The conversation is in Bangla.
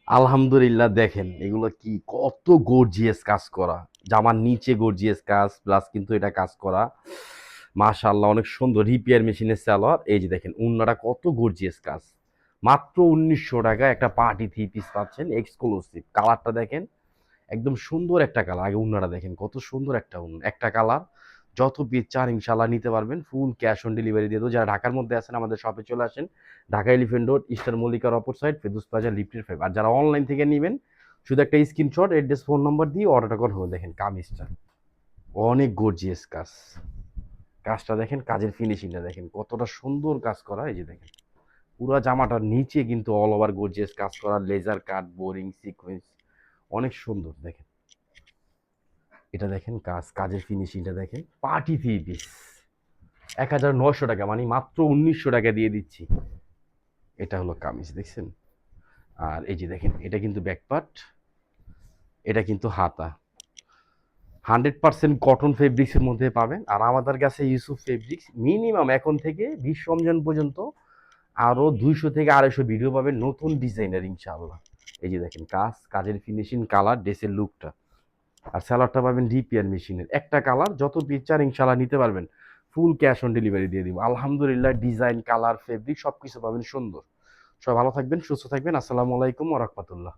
আলহামদুলিল্লাহ, দেখেন এগুলো কি কত গর্জিয়াস কাজ করা। জামার নিচে গর্জিয়াস কাজ প্লাস কিন্তু এটা কাজ করা মাশাআল্লাহ অনেক সুন্দর। রিপেয়ার মেশিনের সালোয়ার, এই যে দেখেন উন্নাটা কত গর্জিয়াস কাজ। মাত্র 1900 টাকা একটা পার্টি থ্রি পিস পাচ্ছেন এক্সক্লুসিভ। কালারটা দেখেন একদম সুন্দর একটা কালার। আগে উন্নাটা দেখেন কত সুন্দর একটা একটা কালার। যত পিস চান ইনশাল্লাহ নিতে পারবেন, ফুল ক্যাশ অন ডেলিভারি দিয়ে দেবো। যারা ঢাকার মধ্যে আছেন আমাদের শপে চলে আসেন, ঢাকা এলিফেন্ট রোড, ইস্টার মল্লিকার অপর সাইড, ফেদুস প্লাজা, লিফটের 5। আর যারা অনলাইন থেকে নেবেন শুধু একটা স্ক্রিনশট, অ্যাড্রেস, ফোন নাম্বার দিয়ে অর্ডারটা করা হবে। দেখেন কামিজটা অনেক গর্জিয়াস কাজ। কাজটা দেখেন, কাজের ফিনিশিংটা দেখেন কতটা সুন্দর কাজ করা। এই যে দেখেন পুরো জামাটার নিচে কিন্তু অল ওভার গর্জিয়াস কাজ করা, লেজার কাট, বোরিং, সিকোয়েন্স, অনেক সুন্দর। দেখেন এটা দেখেন কাজের ফিনিশিংটা দেখেন। পার্টি থ্রি পিস 1900 টাকা, মানে মাত্র 1900 টাকা দিয়ে দিচ্ছি। এটা হলো কামিজ, দেখছেন? আর এই যে দেখেন এটা কিন্তু ব্যাকপার্ট, এটা কিন্তু হাতা। 100% কটন ফেব্রিক্সের মধ্যে পাবেন। আর আমাদের কাছে ইউসুফ ফেব্রিক্স মিনিমাম এখন থেকে 20 রমজান পর্যন্ত আরো 200 থেকে 250 ভিডিও পাবেন নতুন ডিজাইনের ইনশাআল্লাহ। এই যে দেখেন কাজের ফিনিশিং, কালার, ড্রেসের লুকটা। আর স্যালাডটা পাবেন ডিপিআর মেশিনের একটা কালার। যত পিকচার ইনশাআল্লাহ নিতে পারবেন, ফুল ক্যাশ অন ডেলিভারি দিয়ে দিব আলহামদুলিল্লাহ। ডিজাইন, কালার, ফেব্রিক সবকিছু পাবেন সুন্দর। সবাই ভালো থাকবেন, সুস্থ থাকবেন। আসসালামু আলাইকুম ওয়া রাহমাতুল্লাহ।